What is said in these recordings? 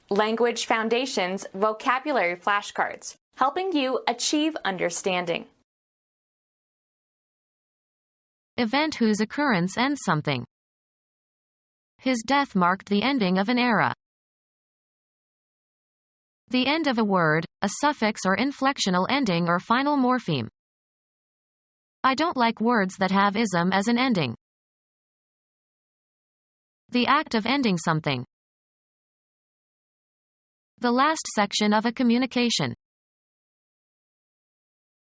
Language Foundations Vocabulary Flashcards, helping you achieve understanding. Event whose occurrence ends something. His death marked the ending of an era. The end of a word, a suffix or inflectional ending or final morpheme. I don't like words that have ism as an ending. The act of ending something. The last section of a communication.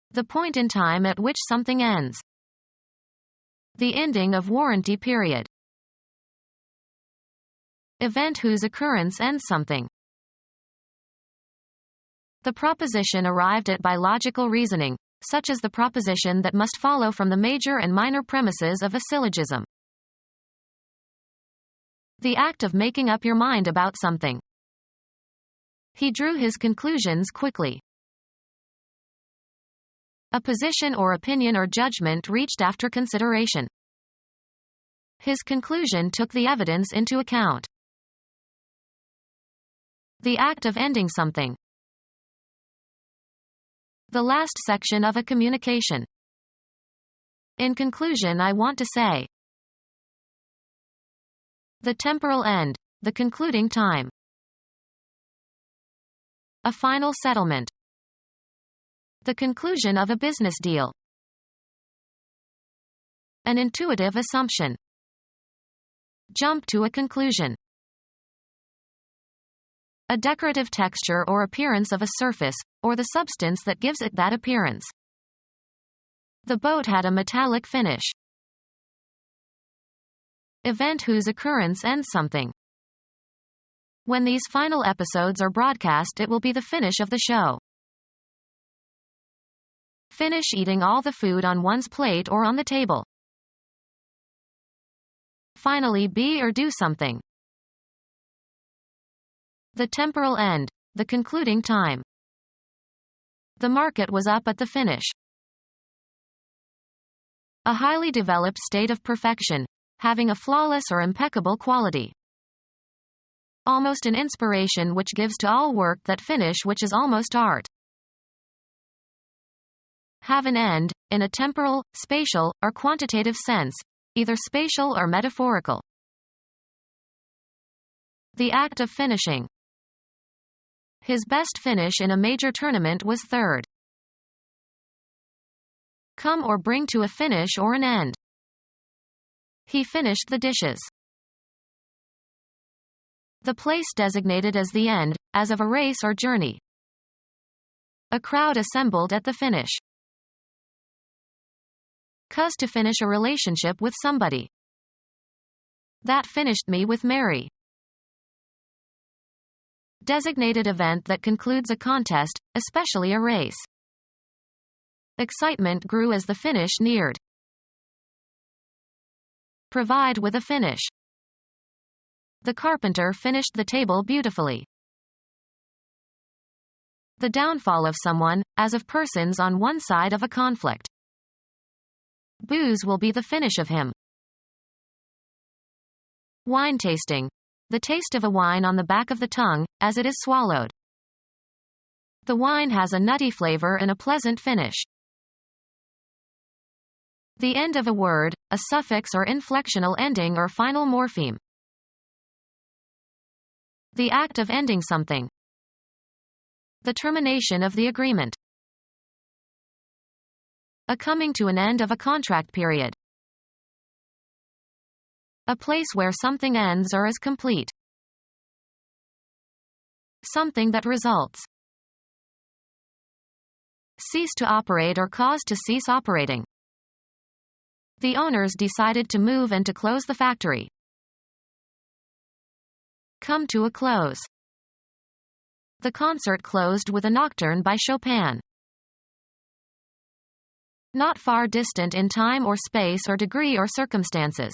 The point in time at which something ends. The ending of warranty period. Event whose occurrence ends something. The proposition arrived at by logical reasoning, such as the proposition that must follow from the major and minor premises of a syllogism. The act of making up your mind about something. He drew his conclusions quickly. A position or opinion or judgment reached after consideration. His conclusion took the evidence into account. The act of ending something. The last section of a communication. In conclusion, I want to say. The temporal end, the concluding time. A final settlement. The conclusion of a business deal. An intuitive assumption. Jump to a conclusion. A decorative texture or appearance of a surface, or the substance that gives it that appearance. The boat had a metallic finish. Event whose occurrence ends something. When these final episodes are broadcast, it will be the finish of the show. Finish eating all the food on one's plate or on the table. Finally, be or do something. The temporal end, the concluding time. The market was up at the finish. A highly developed state of perfection, having a flawless or impeccable quality. Almost an inspiration which gives to all work that finish which is almost art. Have an end, in a temporal, spatial, or quantitative sense, either spatial or metaphorical. The act of finishing. His best finish in a major tournament was third. Come or bring to a finish or an end. He finished the dishes. The place designated as the end, as of a race or journey. A crowd assembled at the finish. Cause to finish a relationship with somebody. That finished me with Mary. Designated event that concludes a contest, especially a race. Excitement grew as the finish neared. Provide with a finish. The carpenter finished the table beautifully. The downfall of someone, as of persons on one side of a conflict. Booze will be the finish of him. Wine tasting. The taste of a wine on the back of the tongue, as it is swallowed. The wine has a nutty flavor and a pleasant finish. The end of a word, a suffix or inflectional ending or final morpheme. The act of ending something. The termination of the agreement. A coming to an end of a contract period. A place where something ends or is complete. Something that results. Cease to operate or cause to cease operating. The owners decided to move and to close the factory. Come to a close. The concert closed with a nocturne by Chopin. Not far distant in time or space or degree or circumstances.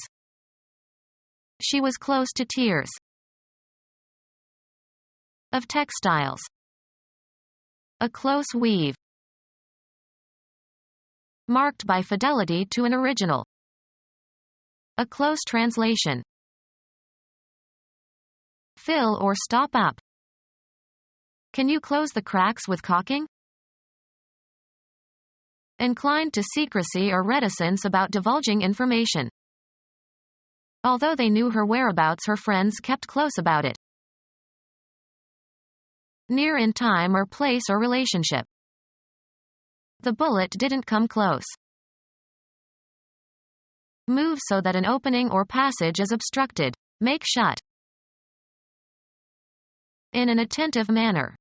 She was close to tears. Of textiles. A close weave. Marked by fidelity to an original. A close translation. Fill or stop up. Can you close the cracks with caulking? Inclined to secrecy or reticence about divulging information. Although they knew her whereabouts, her friends kept close about it. Near in time or place or relationship. The bullet didn't come close. Move so that an opening or passage is obstructed. Make shut. In an attentive manner.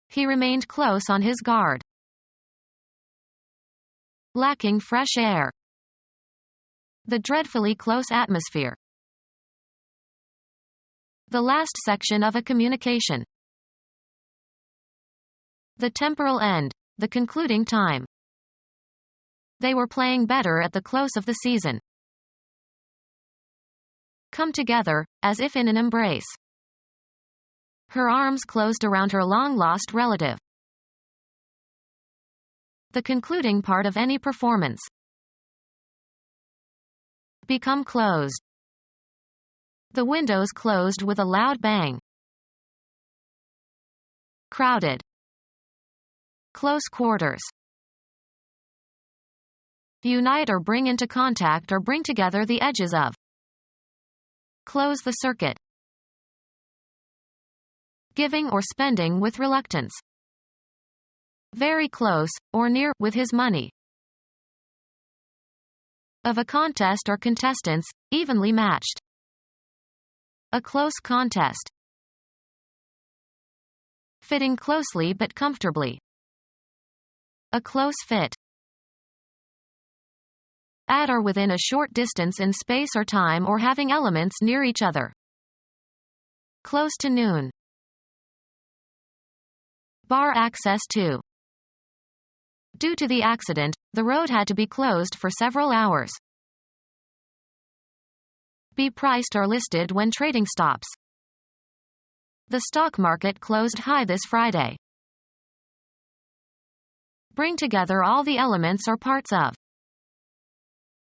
He remained close on his guard. Lacking fresh air. The dreadfully close atmosphere. The last section of a communication. The temporal end. The concluding time. They were playing better at the close of the season. Come together, as if in an embrace. Her arms closed around her long-lost relative. The concluding part of any performance. Become closed. The windows closed with a loud bang. Crowded. Close quarters. Unite or bring into contact or bring together the edges of. Close the circuit. Giving or spending with reluctance. Very close, or near, with his money. Of a contest or contestants, evenly matched. A close contest. Fitting closely but comfortably. A close fit. At or within a short distance in space or time or having elements near each other. Close to noon. Bar access to. Due to the accident, the road had to be closed for several hours. Be priced or listed when trading stops. The stock market closed high this Friday. Bring together all the elements or parts of.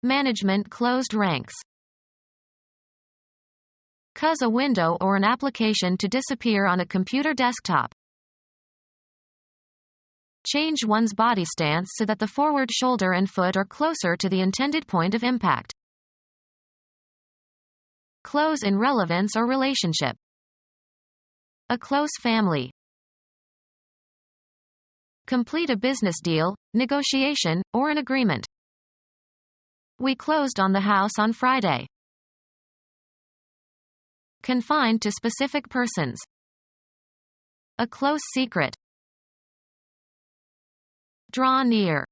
Management closed ranks. Cause a window or an application to disappear on a computer desktop. Change one's body stance so that the forward shoulder and foot are closer to the intended point of impact. Close in relevance or relationship. A close family. Complete a business deal, negotiation, or an agreement. We closed on the house on Friday. Confined to specific persons. A close secret. Draw near.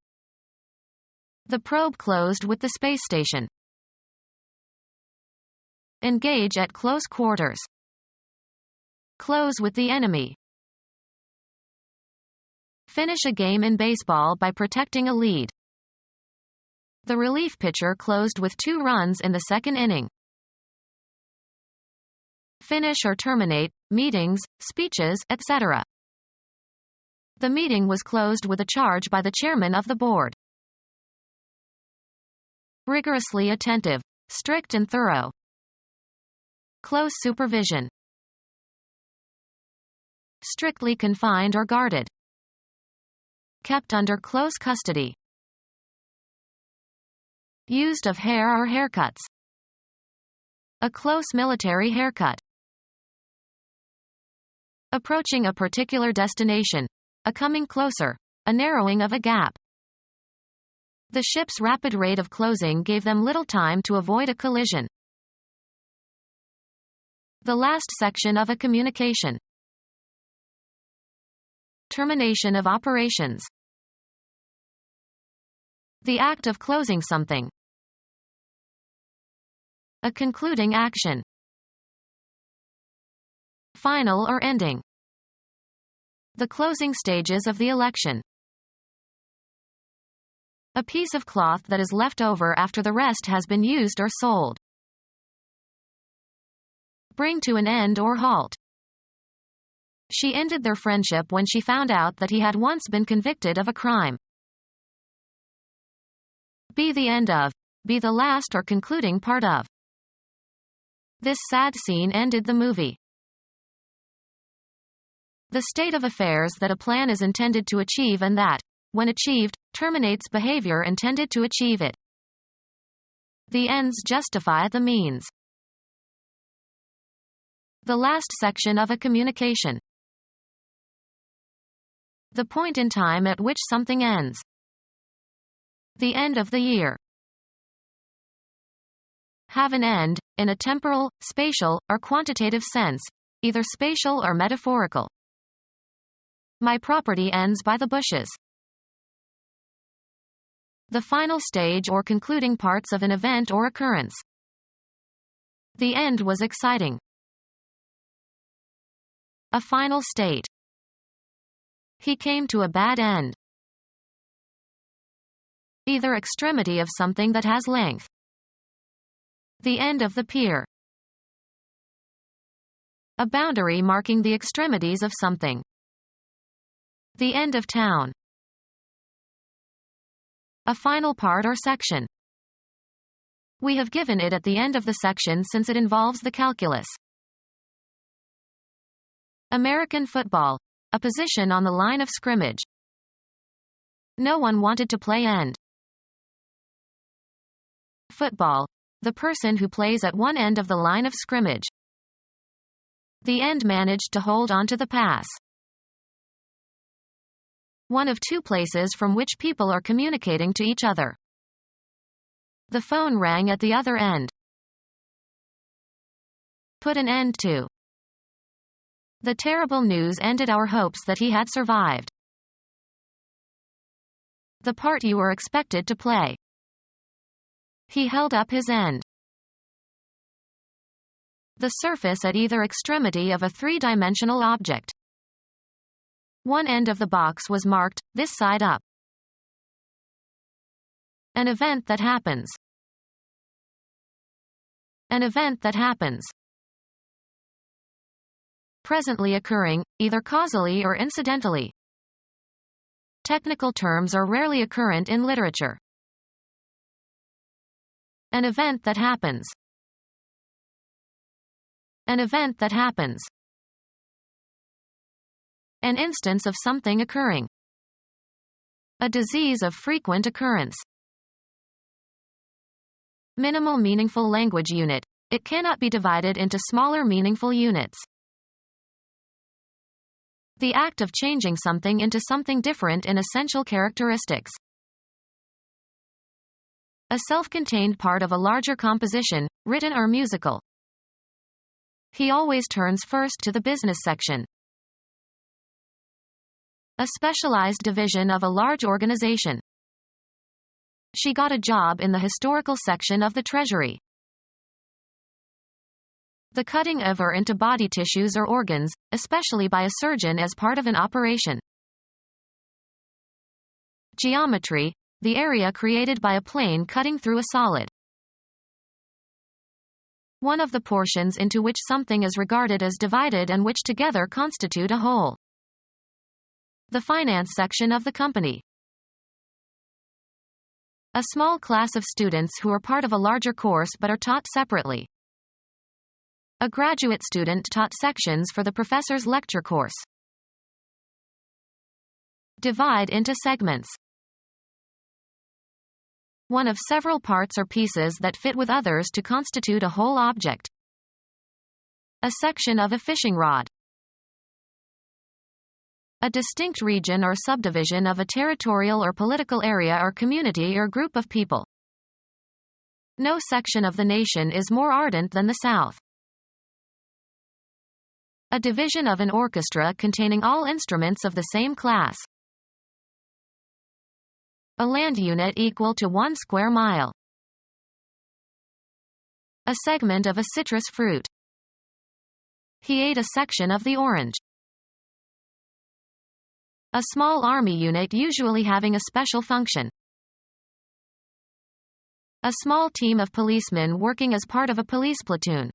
The probe closed with the space station. Engage at close quarters. Close with the enemy. Finish a game in baseball by protecting a lead. The relief pitcher closed with 2 runs in the second inning. Finish or terminate, meetings, speeches, etc. The meeting was closed with a charge by the chairman of the board. Rigorously attentive, strict and thorough. Close supervision. Strictly confined or guarded. Kept under close custody. Used of hair or haircuts. A close military haircut. Approaching a particular destination. A coming closer. A narrowing of a gap. The ship's rapid rate of closing gave them little time to avoid a collision. The last section of a communication. Termination of operations. The act of closing something. A concluding action. Final or ending. The closing stages of the election. A piece of cloth that is left over after the rest has been used or sold. Bring to an end or halt. She ended their friendship when she found out that he had once been convicted of a crime. Be the end of. Be the last or concluding part of. This sad scene ended the movie. The state of affairs that a plan is intended to achieve and that, when achieved, terminates behavior intended to achieve it. The ends justify the means. The last section of a communication. The point in time at which something ends. The end of the year. Have an end, in a temporal, spatial, or quantitative sense, either spatial or metaphorical. My property ends by the bushes. The final stage or concluding parts of an event or occurrence. The end was exciting. A final state. He came to a bad end. Either extremity of something that has length. The end of the pier. A boundary marking the extremities of something. The end of town. A final part or section. We have given it at the end of the section since it involves the calculus. American football. A position on the line of scrimmage. No one wanted to play end. Football. The person who plays at one end of the line of scrimmage. The end managed to hold on to the pass. One of two places from which people are communicating to each other. The phone rang at the other end. Put an end to. The terrible news ended our hopes that he had survived. The part you were expected to play. He held up his end. The surface at either extremity of a three-dimensional object. One end of the box was marked, this side up. An event that happens. An event that happens. Presently occurring, either causally or incidentally. Technical terms are rarely occurrent in literature. An event that happens. An event that happens. An instance of something occurring. A disease of frequent occurrence. Minimal meaningful language unit. It cannot be divided into smaller meaningful units. The act of changing something into something different in essential characteristics. A self-contained part of a larger composition, written or musical. He always turns first to the business section. A specialized division of a large organization. She got a job in the historical section of the Treasury. The cutting of or into body tissues or organs, especially by a surgeon as part of an operation. Geometry, the area created by a plane cutting through a solid. One of the portions into which something is regarded as divided and which together constitute a whole. The finance section of the company. A small class of students who are part of a larger course but are taught separately. A graduate student taught sections for the professor's lecture course. Divide into segments. One of several parts or pieces that fit with others to constitute a whole object. A section of a fishing rod. A distinct region or subdivision of a territorial or political area or community or group of people. No section of the nation is more ardent than the South. A division of an orchestra containing all instruments of the same class. A land unit equal to 1 square mile. A segment of a citrus fruit. He ate a section of the orange. A small army unit usually having a special function. A small team of policemen working as part of a police platoon.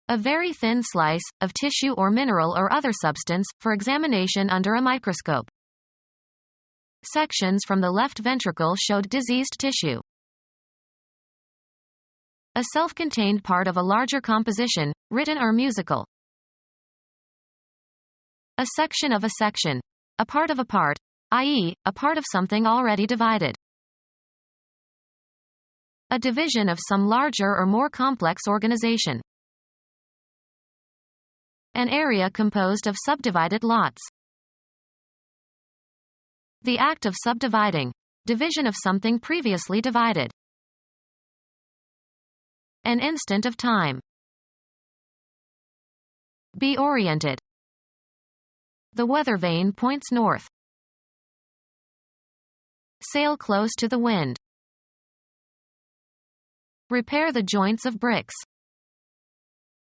A very thin slice, of tissue or mineral or other substance, for examination under a microscope. Sections from the left ventricle showed diseased tissue. A self-contained part of a larger composition, written or musical. A section of a section. A part of a part, i.e., a part of something already divided. A division of some larger or more complex organization. An area composed of subdivided lots. The act of subdividing. Division of something previously divided. An instant of time. Be oriented. The weather vane points north. Sail close to the wind. Repair the joints of bricks.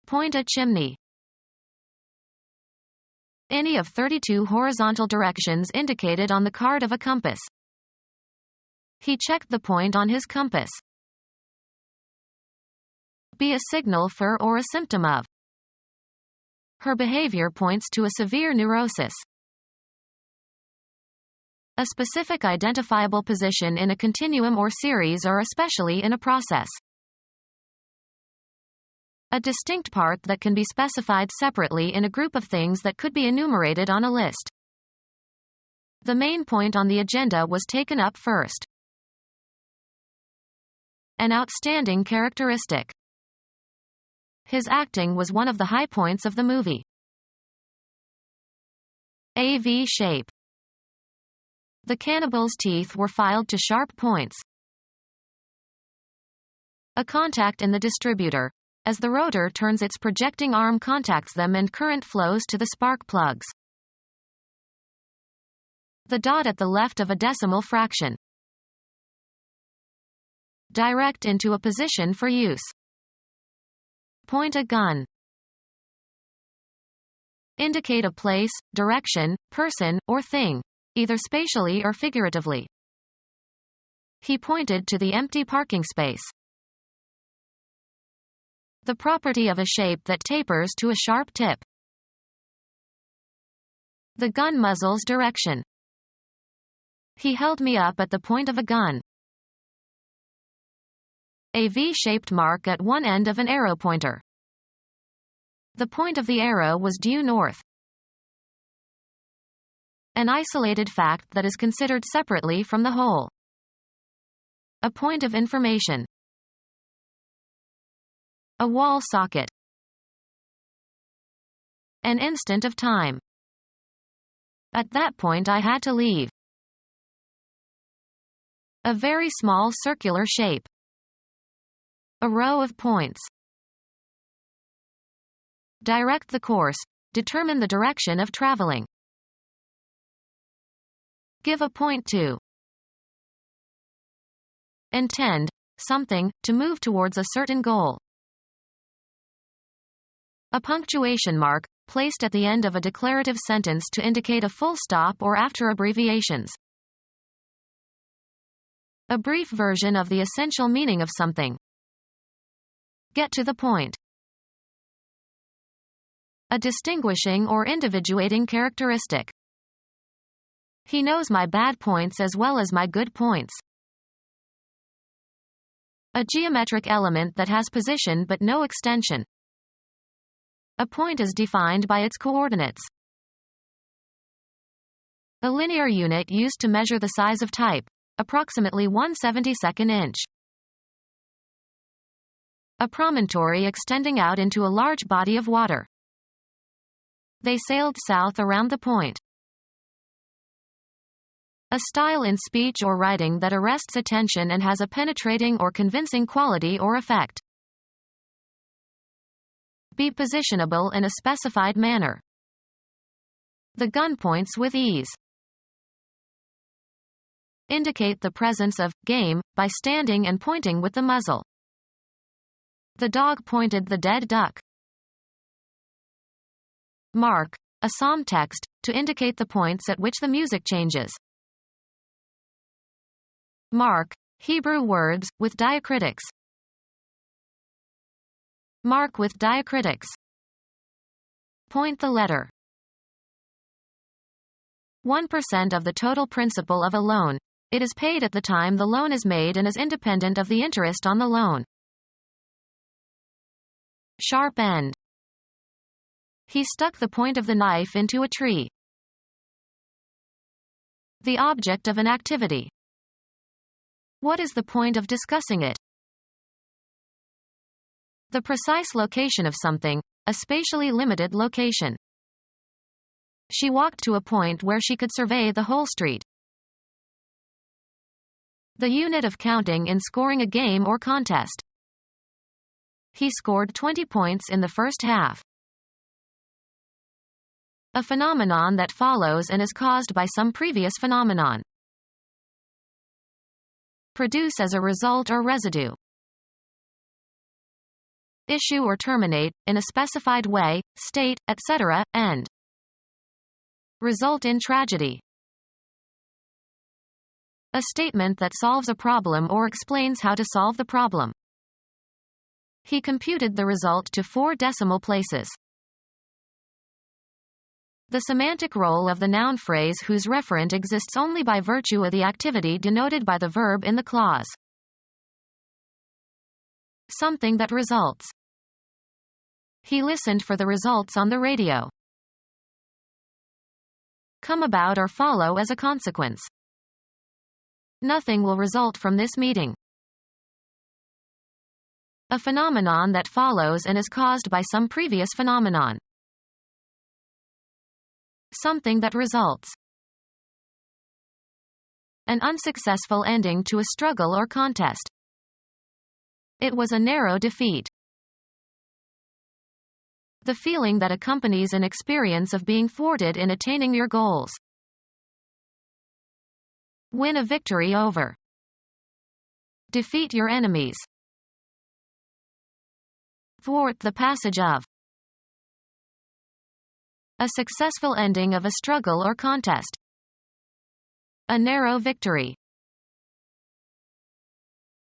Point a chimney. Any of 32 horizontal directions indicated on the card of a compass. He checked the point on his compass. Be a signal for or a symptom of. Her behavior points to a severe neurosis. A specific identifiable position in a continuum or series or especially in a process. A distinct part that can be specified separately in a group of things that could be enumerated on a list. The main point on the agenda was taken up first. An outstanding characteristic. His acting was one of the high points of the movie. A V shape. The cannibal's teeth were filed to sharp points. A contact in the distributor. As the rotor turns, its projecting arm contacts them and current flows to the spark plugs. The dot at the left of a decimal fraction. Direct into a position for use. Point a gun. Indicate a place, direction, person, or thing, either spatially or figuratively. He pointed to the empty parking space. The property of a shape that tapers to a sharp tip. The gun muzzle's direction. He held me up at the point of a gun. A V-shaped mark at one end of an arrow pointer. The point of the arrow was due north. An isolated fact that is considered separately from the whole. A point of information. A wall socket. An instant of time. At that point I had to leave. A very small circular shape. A row of points. Direct the course. Determine the direction of traveling. Give a point to. Intend something, to move towards a certain goal. A punctuation mark, placed at the end of a declarative sentence to indicate a full stop or after abbreviations. A brief version of the essential meaning of something. Get to the point. A distinguishing or individuating characteristic. He knows my bad points as well as my good points. A geometric element that has position but no extension. A point is defined by its coordinates. A linear unit used to measure the size of type, approximately 1/72 inch. A promontory extending out into a large body of water. They sailed south around the point. A style in speech or writing that arrests attention and has a penetrating or convincing quality or effect. Be positionable in a specified manner. The gun points with ease. Indicate the presence of game by standing and pointing with the muzzle. The dog pointed the dead duck. Mark, a psalm text, to indicate the points at which the music changes. Mark, Hebrew words, with diacritics. Mark with diacritics. Point the letter. 1% of the total principal of a loan. It is paid at the time the loan is made and is independent of the interest on the loan. Sharp end. He stuck the point of the knife into a tree. The object of an activity. What is the point of discussing it? The precise location of something, a spatially limited location. She walked to a point where she could survey the whole street. The unit of counting in scoring a game or contest. He scored 20 points in the first half. A phenomenon that follows and is caused by some previous phenomenon. Produce as a result or residue. Issue or terminate, in a specified way, state, etc., end. Result in tragedy. A statement that solves a problem or explains how to solve the problem. He computed the result to 4 decimal places. The semantic role of the noun phrase whose referent exists only by virtue of the activity denoted by the verb in the clause. Something that results. He listened for the results on the radio. Come about or follow as a consequence. Nothing will result from this meeting. A phenomenon that follows and is caused by some previous phenomenon. Something that results. An unsuccessful ending to a struggle or contest. It was a narrow defeat. The feeling that accompanies an experience of being thwarted in attaining your goals. Win a victory over. Defeat your enemies. Thwart the passage of. A successful ending of a struggle or contest. A narrow victory.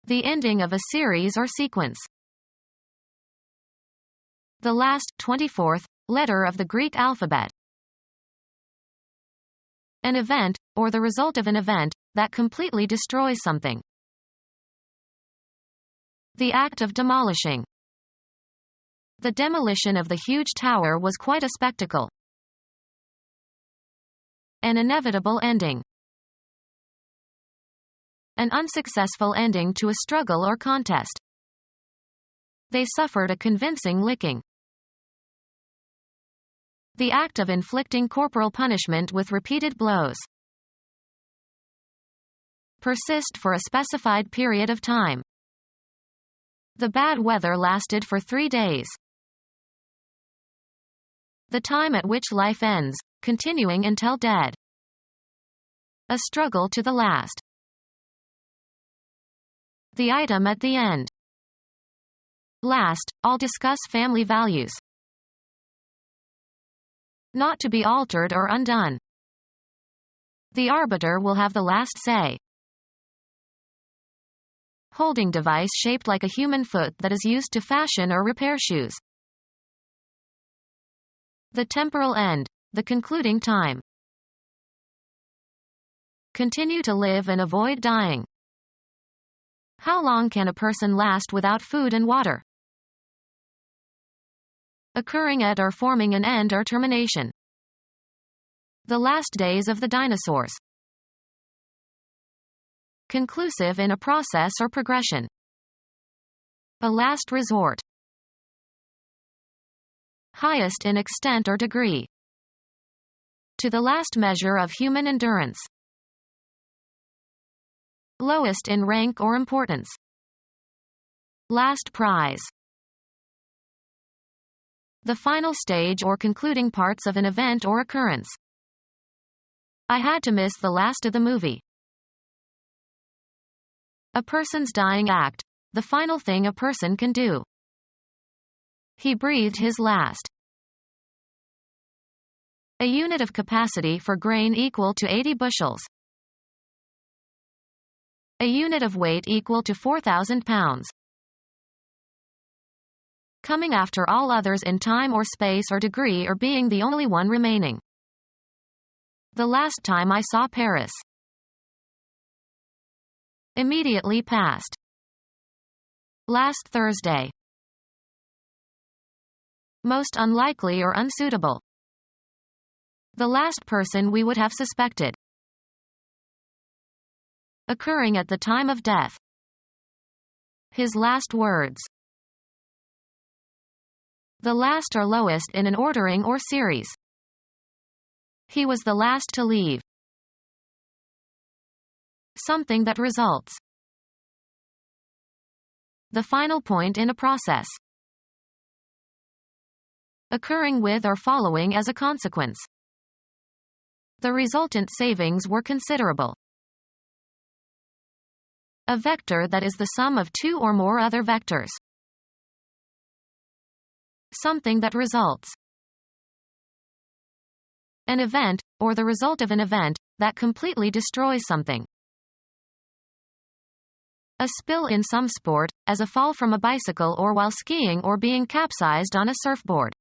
The ending of a series or sequence. The last, 24th, letter of the Greek alphabet. An event, or the result of an event, that completely destroys something. The act of demolishing. The demolition of the huge tower was quite a spectacle. An inevitable ending. An unsuccessful ending to a struggle or contest. They suffered a convincing licking. The act of inflicting corporal punishment with repeated blows. Persist for a specified period of time. The bad weather lasted for 3 days. The time at which life ends, continuing until dead. A struggle to the last. The item at the end. Last, I'll discuss family values. Not to be altered or undone. The arbiter will have the last say. Holding device shaped like a human foot that is used to fashion or repair shoes. The temporal end, the concluding time. Continue to live and avoid dying. How long can a person last without food and water? Occurring at or forming an end or termination. The last days of the dinosaurs. Conclusive in a process or progression. A last resort. Highest in extent or degree. To the last measure of human endurance. Lowest in rank or importance. Last prize. The final stage or concluding parts of an event or occurrence. I had to miss the last of the movie. A person's dying act, the final thing a person can do. He breathed his last. A unit of capacity for grain equal to 80 bushels. A unit of weight equal to 4,000 pounds. Coming after all others in time or space or degree or being the only one remaining. The last time I saw Paris. Immediately past. Last Thursday. most unlikely or unsuitable. The last person we would have suspected. Occurring at the time of death. His last words. The last or lowest in an ordering or series. He was the last to leave. Something that results. The final point in a process. Occurring with or following as a consequence. The resultant savings were considerable. A vector that is the sum of two or more other vectors. Something that results. An event, or the result of an event, that completely destroys something. A spill in some sport, as a fall from a bicycle or while skiing or being capsized on a surfboard.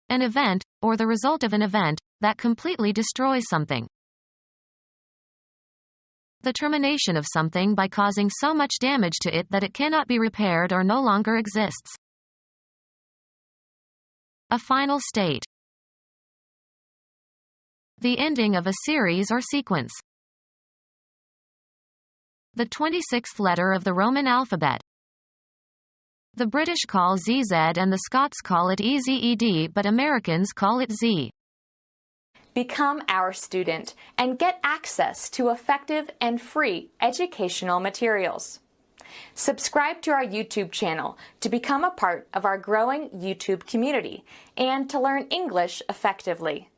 An event, or the result of an event, that completely destroys something. The termination of something by causing so much damage to it that it cannot be repaired or no longer exists. A final state. The ending of a series or sequence. The 26th letter of the Roman alphabet. The British call ZZ and the Scots call it EZED, but Americans call it Z. Become our student and get access to effective and free educational materials. Subscribe to our YouTube channel to become a part of our growing YouTube community and to learn English effectively.